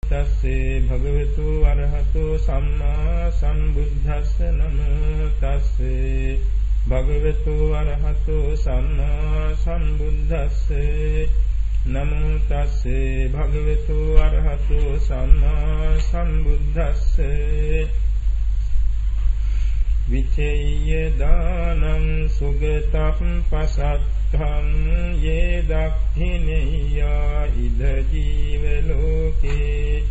තස්සේ භගවතු අරහතෝ සම්මා සම්බුද්දස්ස නමෝ තස්සේ භගවතු අරහතෝ සම්මා සම්බුද්දස්ස නමෝ තස්සේ භගවතු අරහතෝ සම්මා සම්බුද්දස්ස විචේය දානං සුගතං පසත්තං යේ දක්ඛිනේයා ඉද ජීව ලෝකේ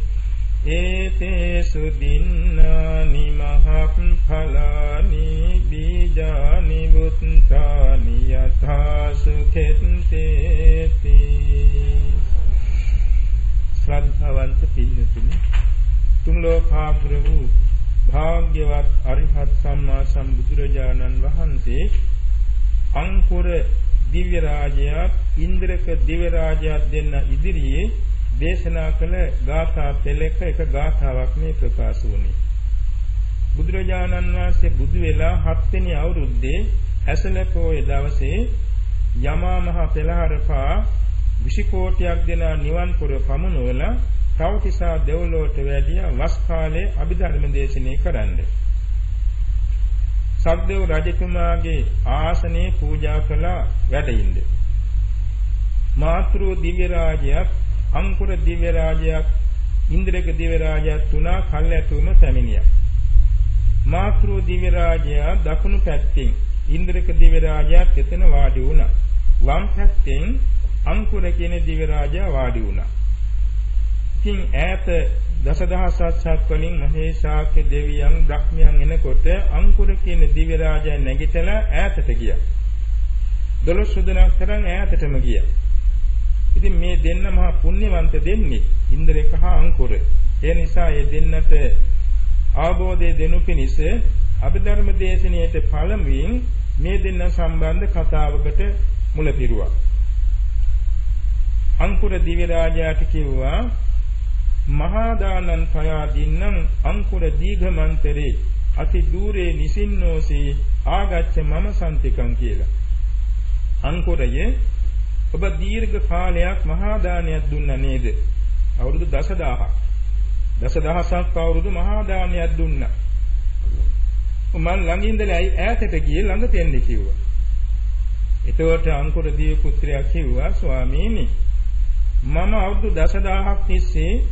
ඒතේසු දින්නානි මහත් ඵලානි බීජානි වුත්තානි යථා සුඛෙත්තේති. ශ්‍රද්ධාවන්ත පින්නතුනි, තුන් ලෝකාග්‍ර වූ භාග්‍යවත් අරිහත් සම්මා සම්බුදුරජාණන් වහන්සේ අංකුර දිව්‍ය රාජයා ඉන්ද්‍රක දිව්‍ය රාජයා දෙන්න ඉදිරියේ දේශනා කළ ගාථා පෙළක එක ගාථාවක් මේ ප්‍රකාශ වුණේ. බුදුරජාණන් වහන්සේ බුදු වෙලා 7 වෙනි අවුරුද්දේ ඇසලපෝය දවසේ යමා මහ පෙළහරපා 20 කෝටියක් දෙන නිවන් පුර පමුණුවලා තවතිසා දෙව්ලොවට වැඩිය වස් කාලේ අභිධර්ම දේශනේ කරන්න. සක්දේව රජතුමාගේ ආසනයේ පූජා කළා වැඩින්ද. මාතෘ දිව්‍ය රාජ්‍යයක්, අංකුර දිව්‍ය රාජ්‍යයක්, ඉන්ද්‍රක දිව්‍ය රාජ්‍යයක් තුනා කල්ැතුම පැමිණියා. මාතෘ දිව්‍ය රාජ්‍යය දකුණු පැත්තෙන් ඉන්ද්‍රක දිව්‍ය රාජ්‍යයක් එතන වාඩි වුණා. වම් පැත්තෙන් අංකුර කියන දිව්‍ය රාජ්‍යය වාඩි වුණා. ඉතින් ඈත දසදහසක් වලින් මහේශාක්‍ය දෙවියන් බ්‍රහ්මයන් එනකොට අංකුර කියන දිව්‍ය රාජයා නැගිටලා ඈතට ගියා. 12 දෙනෙක් තරම් ඈතටම ගියා. ඉතින් මේ දෙන්න මහා පුණ්‍යවන්ත දෙන්නේ ඉන්ද්‍රක හා අංකුර. ඒ නිසා මේ දෙන්නට ආબોධය දෙනු පිණිස අභිධර්ම දේශනාවට පළමුවෙන් මේ දෙන්න සම්බන්ධ කතාවකට මුල පිරුවා. අංකුර දිව්‍ය රාජයාට කිව්වා මහා දානං පයාදින්නම් අංකුර දීඝමන්තරේ අති දුරේ නිසින්නෝසී ආගච්ඡ මම සම්තිකං කියලා. අංකුරයේ ඔබ දීර්ඝ කාලයක් මහා දානයක් දුන්නා නේද? අවුරුදු 10000ක්. දසදහසක් අවුරුදු මහා දානයක් දුන්නා. මම ළඟින්දලා ඈතට ගියේ ළඟට එන්න කිව්වා. එතකොට අංකුර දිව්‍ය පුත්‍රයා කිව්වා ස්වාමීනි මම අවුරුදු 10000ක් තිස්සේ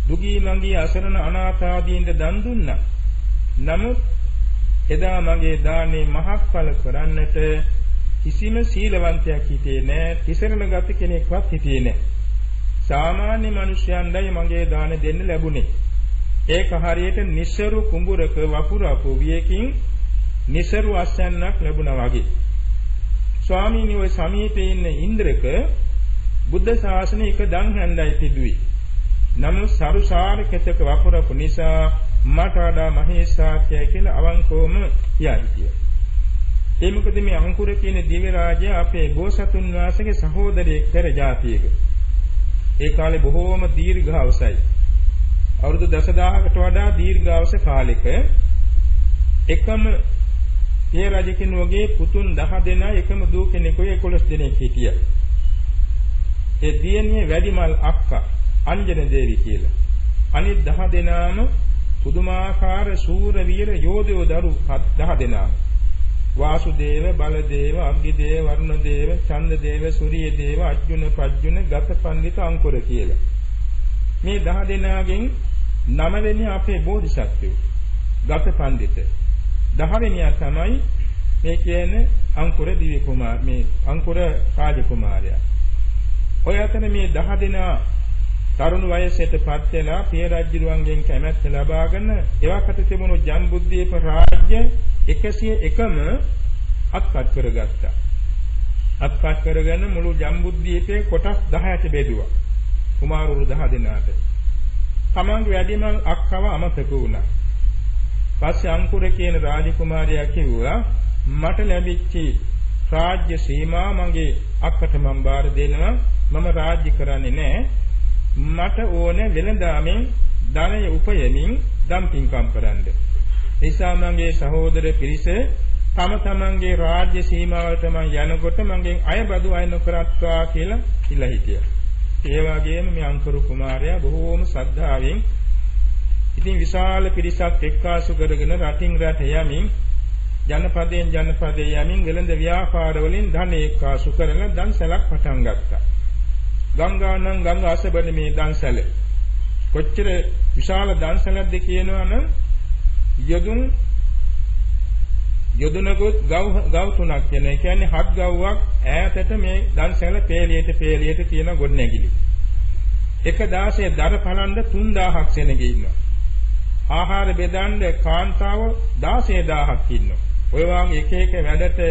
දුගී මඟී අසරණ අනාථ ආදීන්ට දන් දුන්නා. නමුත් එදා මගේ දානේ මහත්ඵල කරන්නට කිසිම සීලවන්තයෙක් හිටියේ නැහැ, තිසරණ ගත කෙනෙක්වත් හිටියේ නැහැ. සාමාන්‍ය මිනිසයන්ටයි මගේ දාන දෙන්න ලැබුණේ. ඒක හරියට නිසරු කුඹුරක වපුරපු වියකින් නිසරු අස්වැන්නක් ලැබුණා වගේ. ස්වාමීනි ඔය සමීපේ ඉන්න ඉන්ද්‍රක බුද්ධ ශාසනය එක දන් හැන්දයි තිබුවේ. නමුත් සරුසාර කෙතක වපුරපු නිසා මට වඩා මහේශාක්‍යය කියලා අවංකවම කියා හිටියා. ඒ මොකද මේ අංකුර කියන දිව්‍ය රාජයා අපේ බෝසතුන් වහන්සේගේ සහෝදරයෙක් පෙර ජාතියක. ඒ කාලේ බොහෝම දීර්ඝාවසයි. අවුරුදු 10000කට වඩා දීර්ඝාවස කාලෙක එකම ඒ රජ කෙනෙකුගේ පුතුන් 10 දෙනා එකම දූ කෙනෙකුගේ 11 දෙනෙක් හිටියා. ඒ දියණිය වැඩිමල් අක්කා අංජන දේවි කියලා. අනිත් 10 දෙනාම පුදුමාකාර සූර වීර යෝධයෝ දරු 10 දෙනා. වාසුදේව, බලදේව, අග්ගිදේව, වරුණදේව, චන්දදේව, සූර්යදේව, අර්ජුන, පජ්ජුන, ගතපණ්ඩිත අංකුර කියලා. මේ 10 දෙනාගෙන් 9 වෙනි අපේ බෝධිසත්වයෝ. ගතපණ්ඩිත. 10 වෙනියා තමයි මේ කියන්නේ අංකුර දිව්‍ය කුමාර, මේ අංකුර රාජ කුමාරයා. ඔය අතර මේ 10 දෙනා තරුණ වයසටපත් වෙලා පිය රජුරුවන්ගෙන් කැමැත්ත ලබාගෙන එවකට තිබුණු ජම්බුද්දීප රාජ්‍ය 101ම අත්පත් කරගත්තා. අත්පත් කරගෙන මුළු ජම්බුද්දීපේ කොටස් 10ට බෙදුවා. කුමාරවරු 10 දෙනාට. තමන්ගේ වැඩිමල් අක්කව අමතක වුණා. පස්සේ අංකුර කියන රාජකුමාරයා කිව්වා මට ලැබිච්ච රාජ්‍ය සීමා මගේ අක්කට මම බාර දෙනවා. මම රාජ්‍ය කරන්නේ නැහැ. මට ඕනේ වෙළඳාමෙන් ධනය උපයමින් දම්පින්කම් කරන්න. නිසා මගේ සහෝදර පිරිස තම තමන්ගේ රාජ්‍ය සීමාවට මම යනකොට මගෙන් අයබදු අය නොකරත්වා කියලා ඉල්ලා හිටියා. ඒ වගේම මේ අංකුරු කුමාරයා බොහෝම ශ්‍රද්ධාවෙන් ඉතින් විශාල පිරිසක් එක්කාසු කරගෙන රටින් රට යමින් ජනපදයෙන් ජනපදයේ යමින් වෙළඳ ව්‍යාපාර වලින් ධන එක්කාසු කරලා දන්සැලක් පටන් ගත්තා. ගංගානම් ගංගා අසබඩ මේ දන්සැල කොච්චර විශාල දන්සැලක්ද කියනවනම් යොදුනකොත් ගව් තුනක් කියන. ඒ කියන්නේ 7 ගව්වක් ඈතට මේ දන්සැල පේලියට තියෙන ගොඩනැගිලි. එක 16 දර පලන්න 3000ක් සෙනග ඉන්නවා. ආහාර බෙදන්න කාන්තාව 16000ක් ඉන්නවා. ඔය වගේ එක වැඩට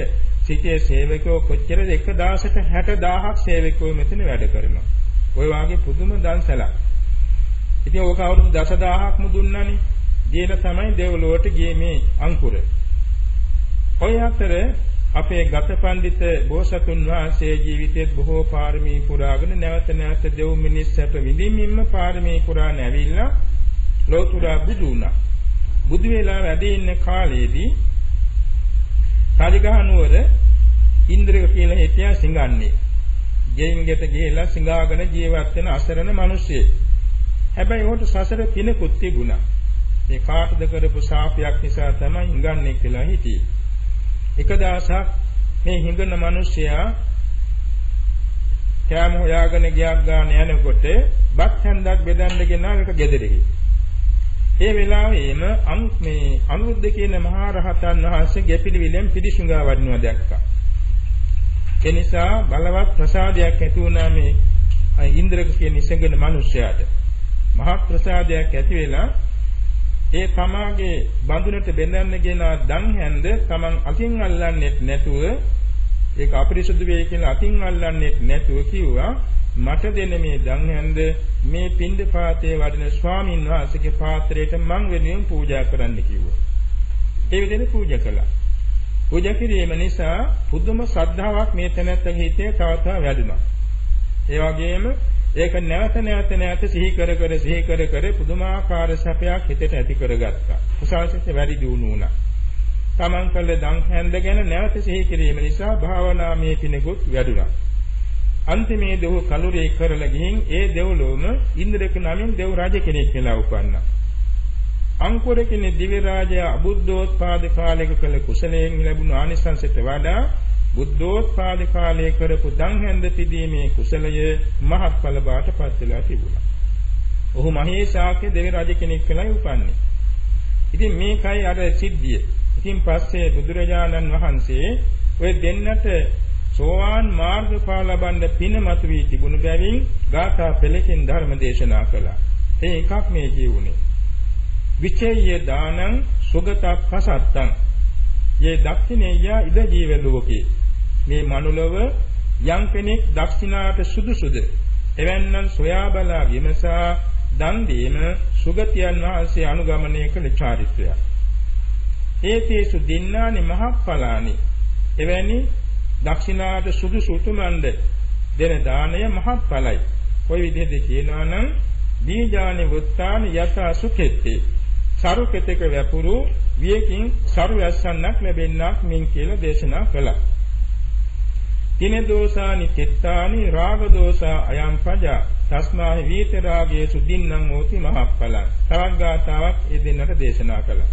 සිටේ සේවකයෝ කොච්චරද 1 දවසට 60000ක් සේවකයෝ මෙතන වැඩ කරනවා. ඔය වගේ පුදුම දන්සැලක්. ඉතින් ඕක අවුරුදු 10000ක්ම දුන්නානේ. දීලා තමයි දෙව්ලොවට ගියේ මේ අංකුර. ඔය අතර අපේ ගතපඬිත බෝසතුන් වහන්සේ ජීවිතයේ බොහෝ පාරමී පුරාගෙන නැවත දෙව් මිනිස් සැප විඳින්මින්ම පාරමී පුරාණ ඇවිල්ලා ලෝතුරා බුදු වුණා. බුදු වෙලා වැඩ ඉන්න කාලේදී කාලිගහනුවර ඉන්ද්‍රක කියලා හිටියා සිඟන්නේ. ගෙයින් ගෙට ගිහිලා සිඟාගෙන ජීවත් වෙන අසරණ මිනිස්සෙක්. හැබැයි උන්ට සසර පිනකුත් තිබුණා. මේ කාටද කරපු ශාපයක් නිසා තමයි හිඟන්නේ කියලා හිටියේ. එක දවසක් මේ හිඟන මිනිසයා කෑම හොයාගෙන ගියක් ගන්න යනකොට බත් හැන්දක් බෙදන්න ගෙනාවක ගෙදරෙහි. ඒ වෙලාවෙම මේ අනුරුද්ධ කියන මහා රහතන් වහන්සේ ගෙපිලිවිලෙන් පිළිසුඟා වඩිනවා දැක්කා. ඒ නිසා බලවත් ප්‍රසාදයක් ඇති වුණා මේ ඉන්ද්‍රක කියන ඉසඟන මිනිසයාට. මහා ප්‍රසාදයක් ඇති වෙලා ඒ තමාගේ බඳුනට බෙදන්න ගෙන දන් හැන්ද තමන් අතින් අල්ලන්නේ නැතුව ඒක අපිරිසුදු වෙයි කියලා අතින් අල්ලන්නේ නැතුව කිව්වා මට දෙන මේ දන් හැන්ද මේ පින්දපාතේ වඩින ස්වාමින් වහන්සේගේ පාත්‍රයට මං වෙනුවෙන් පූජා කරන්න කිව්වා. ඒ විදිහට පූජා කළා. පූජා කිරීම නිසා පුදුම ශ්‍රද්ධාවක් මේ තැනැත්තගේ හිතේ තව තවත් වැඩුණා. ඒ වගේම ඒක නැවත සිහි කර පුදුමාකාර සැපයක් හිතට ඇති කරගත්තා. කුසාසිත වැඩි දියුණු වුණා. තමන් කළ දන් හැන්ද ගැන නැවත සිහි කිරීම නිසා භාවනාමය පිණකුත් වැඩුණා. අන්තිමේදී ඔහු කලුරිය කරලා ගිහින් ඒ දෙව්ලොවම ඉන්ද්‍රක නමින් දෙව් රජ කෙනෙක් වෙලා උපන්නා. අංකුර කෙනේ දිව්‍ය රාජයා අබුද්ධෝත්පාද කාලයක කළ කුසලයෙන් ලැබුණු ආනිසංසයට වඩා බුද්ධෝත්පාද කාලයේ කරපු දන් හැන්ද පිදීමේ කුසලය මහත්ඵල බවට පත් වෙලා තිබුණා. ඔහු මහේශාක්‍ය දෙවි රජ කෙනෙක් වෙලා උපන්නේ. ඉතින් මේකයි අර සිද්ධිය. ඉතින් පස්සේ බුදුරජාණන් වහන්සේ ඔය දෙන්නට සෝවාන් මාර්ගඵල ලබන්න පින මත වී තිබුණු බැවින් ගාථා පෙළකින් ධර්ම දේශනා කළා. ඒ එකක් මේ කියුනේ. විචේය දානං සුගතප්පසත්තං යේ දක්ෂිනේය ඉද ජීව ලෝකේ මේ මනුලව යම් කෙනෙක් දක්ෂිනාට සුදුසුද එවැන්නන් සොයා බලා විමසා දන් දීම සුගතියන් වහන්සේ අනුගමනය කළ චාරිත්‍රයක්. ඒතේසු දින්නානි මහප්පලානි එවැනි දක්ෂිනාට සුදුසු උතුමන්ද දෙන දානය මහත්ඵලයි. කොයි විදිහද කියනවා නම් බීජානි වුත්තානි යතා සුඛෙත්තේ සරු කෙතක වැපුරු වියකින් සරු යස්සන්නක් ලැබෙන්නක් මින් කියලා දේශනා කළා. තින දෝසානි චිත්තානි රාග දෝසා අයම් පජා තස්මාහි වීත රාගයේසු දින්නම් හෝති මහප්ඵලං. තවත් ගාථාවක් ඒ දෙන්නට දේශනා කළා.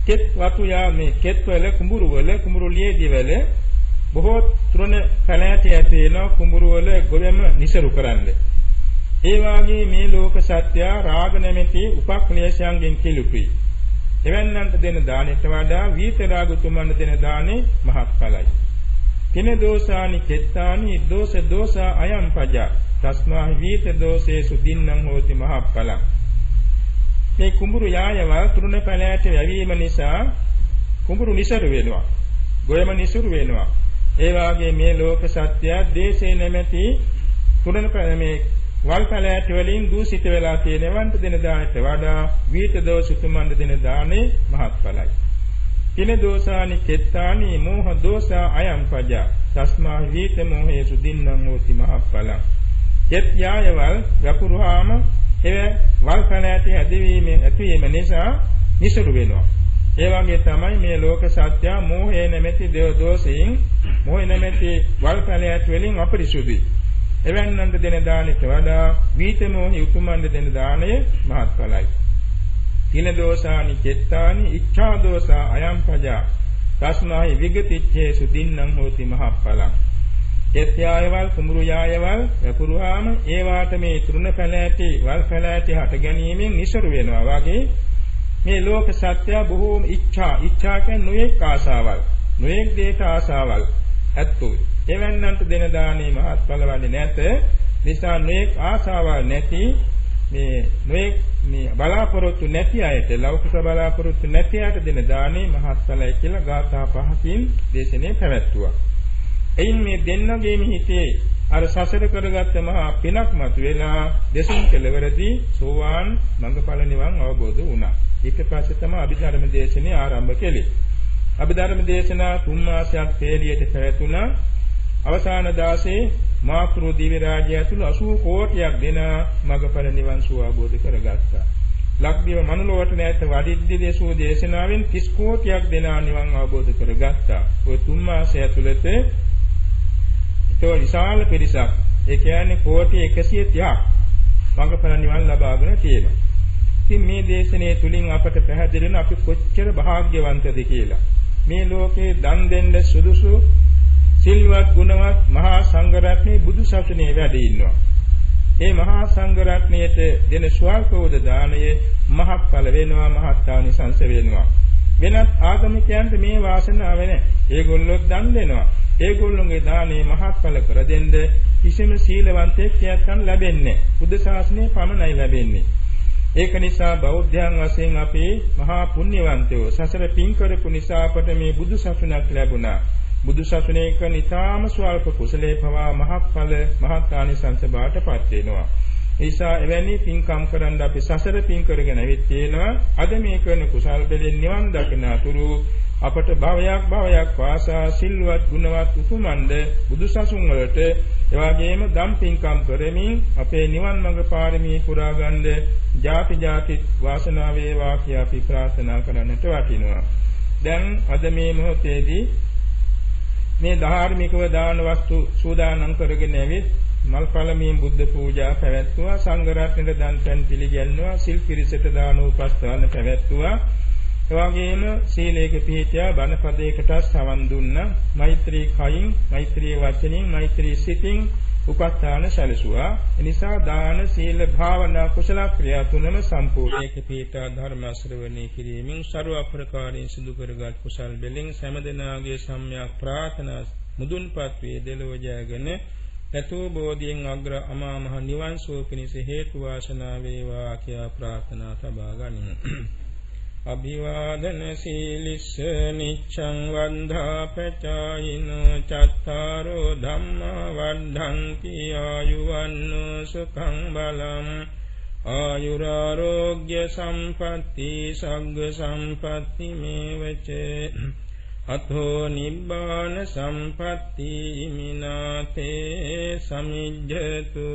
කෙත් වතු යා මේ කෙත් වල කුඹුරු ලියේදී වල බොහෝ තෘණ කලෑටි ඇති වෙන කුඹුරු වල ගොයම නිසරු කරන්නේ. ඒ වාගේ මේ ලෝක සත්‍ය රාග නැමැති උපක්ලේශයන්ගෙන් කිලුපි. එවන්නන්ට දෙන දානෙට වඩා වීත රාග උතුමන්ට දෙන දානේ මහත්ඵලයි. තින දෝසානි කෙත්තානි දෝසා අයම් පජා තස්මා වීත දෝසේසු දින්නම් හෝති මහත්ඵලං. මේ කුඹුරු යායවල් තෘණ පැලෑට වැවීම නිසා කුඹුරු නිසරු වෙනවා. ගොයම නිසරු වෙනවා. ඒ වාගේ මේ ලෝක සත්‍ය දේශේ නැමැති තෘණ මේ වල් පැලෑට වලින් දූෂිත වෙලා තියෙනවන්ට දෙන දානට වඩා වීත දෝෂ උතුමන්ට දෙන දානේ මහත්ඵලයි. තින දෝසානි කෙත්තානි මෝහ දෝසා අයම් පජා තස්මා වීත මෝහේසු දින්නම් හෝති මහත්ඵලං. කෙත් යායවල් වපුරුවාම එව වල් පැලෑට ඇතිවීම නිසා නිසරු වෙනවා. ඒ වගේ තමයි මේ ලෝක සත්‍ය මෝහය නැමැති දේව දෝෂයෙන් මෝහය නැමැති වල් පැලෑට වලින් අපරිසුදුයි. එවැන්නන්ට දෙන දානෙට වඩා වීතමෝහි උතුමන්ට දෙන දාණය මහත්ඵලයි. තින දෝසානි චෙත්තානි ඉච්ඡා දෝසා අයම්පජා තස්මාහි විගතිච්ඡේසු දින්නම් හෝති මහත්ඵලං. චෙත්යායවල් කුඹුරු යායවල් වපුරුවාම ඒ වාට මේ තෘණ පැල ඇති වල් පැල ඇති හට ගැනීමෙන් නිසරු වෙනවා වගේ මේ ලෝක සත්‍ය බොහෝම ඉච්ඡා කියන්නේ නොයෙක් ආසාවල් නොයෙක් දේට ආසාවල් ඇත්තෝ එවන්නන්ට දෙන දානේ මහත්ඵල වන්නේ නැත. නිසා නොයෙක් ආසාවල් නැති මේ නොයෙක් මේ බලාපොරොත්තු නැති අයට ලෞකික බලාපොරොත්තු නැති අයට දෙන දානේ මහත්ඵලයි කියලා ගාථා 5කින් දේශනේ පැවැත්තුවා. එයින් මේ දෙන්නගේම හිතේ අර සසර කරගත්ත මහා පිනක් මතුවලා දෙසුම් කෙලවරදී සෝවාන් මඟඵල නිවන් අවබෝධ වුණා. ඊට පස්සේ තමයි අභිධර්ම දේශනේ ආරම්භ කෙළේ. අභිධර්ම දේශනා 3 මාසයක් පෙළියට පැවැතුණා. අවසාන 16 මාතෘ දිව්‍ය රාජ්‍ය ඇතුළු 80 කෝටියක් දෙන මඟඵල නිවන් සුව අවබෝධ කරගත්තා. ලක්දිව මනුලොවට නැත වඩිද්දි දේශෝ දේශනාවෙන් 30 කෝටියක් දෙන නිවන් අවබෝධ කරගත්තා. ඔය 3 මාසය ඇතුළත ඒ විශාල පිරිසක් ඒ කියන්නේ කෝටි 130ක් මඟඵල නිවන් ලබාගෙන තියෙනවා. ඉතින් මේ දේශනාව තුලින් අපට පැහැදිලි වෙන අපි කොච්චර වාග්යවන්තද කියලා. මේ ලෝකේ දන් දෙන්න සුදුසු සිල්වත් ගුණවත් මහා සංඝ රත්නයේ බුදු සසුනේ වැඩ ඉන්නවා. මේ මහා සංඝ රත්නයට දෙන ස්වල්පෝද දාණය මහත්ඵල වෙනවා මහත්ානිසංස වෙනවා. වෙනත් ආගමිකයන්ට මේ වාසනාව නැහැ. ඒගොල්ලෝ දන් දෙනවා. ඒගොල්ලෝගේ දානේ මහත්ඵල කර දෙන්න කිසිම සීලවන්තයෙක් කියන්න ලැබෙන්නේ නැහැ. බුද්ධ ශාසනය පමණයි ලැබෙන්නේ. ඒක නිසා බෞද්ධයන් වශයෙන් අපි මහා පුණ්‍යවන්තයෝ සසර පින් කරපු නිසා අපට මේ බුදු සසුනක් ලැබුණා. බුදු සසුනේ කරන ඊටාම ස්වල්ප කුසලේ පවා මහත්ඵල මහත්ානිසංස බාටපත් වෙනවා. ඒ නිසා එවැනි පින්කම් කරන් අපි සසර පින් කරගෙන ඇවිත් තියෙනවා. අද මේ කරන කුසල් බෙලෙන් නිවන් දකින අතුරු අපට භවයක් වාසා සිල්වත් ගුණවත් උතුමන්ද බුදු සසුන් වලට එවාගෙම දම් පින්කම් කරමින් අපේ නිවන් මඟ පාරමී පුරා ගන්න ජාති ජාති වාසනාව වේවා කියා අපි ප්‍රාර්ථනා කරන්නට වටිනවා. දැන් අද මේ මොහොතේදී මේ ධාර්මිකව දාන වස්තු සූදානම් කරගෙන ඇවිත් මල්පලමින් බුද්ධ පූජා පැවැත්වුවා. සංඝ රත්නයේ දන් පෙන් පිළිගැන්වුවා. සිල් පිරිසට දාන උපස්ථාන පැවැත්වුවා. එවාගෙම සීලයක පිහිටියා බණ පදයකට සවන් දුන්නා. මෛත්‍රී කයින්, මෛත්‍රී වචනින්, මෛත්‍රී සිතින් උපස්ථාන සැලසුවා. එනිසා දාන, සීල, භාවනා කුසල ක්‍රියා තුනම සම්පූර්ණ. ඒක පිහිටා ධර්ම ශ්‍රවණය කිරීමෙන් ਸਰව අප්‍රකාරයෙන් සිදු කරගත් කුසල් බෙලෙන් සෑමදෙනාගේ සම්‍යක් ප්‍රාර්ථනා මුදුන්පත් වේ දෙලොව ජයගෙන යතෝ බෝධියෙන් අග්‍ර අමා මහ නිවන් සුව පිණිස හේතු වාසනා වේවා කියා ප්‍රාර්ථනා තබා ගනිමු. අභිවාදන සීලිස්ස නිච්ඡං වන්දා පචායින චත්තාරෝ ධම්මා වද්ධන්ති ආයුවන්නෝ සුඛං බලං ආයුරාෝග්‍ය සම්පatti සග්ග සම්පatti මේවච අතෝ නිබ්බාන සම්පatti මිනාතේ සමිජ්ජතු.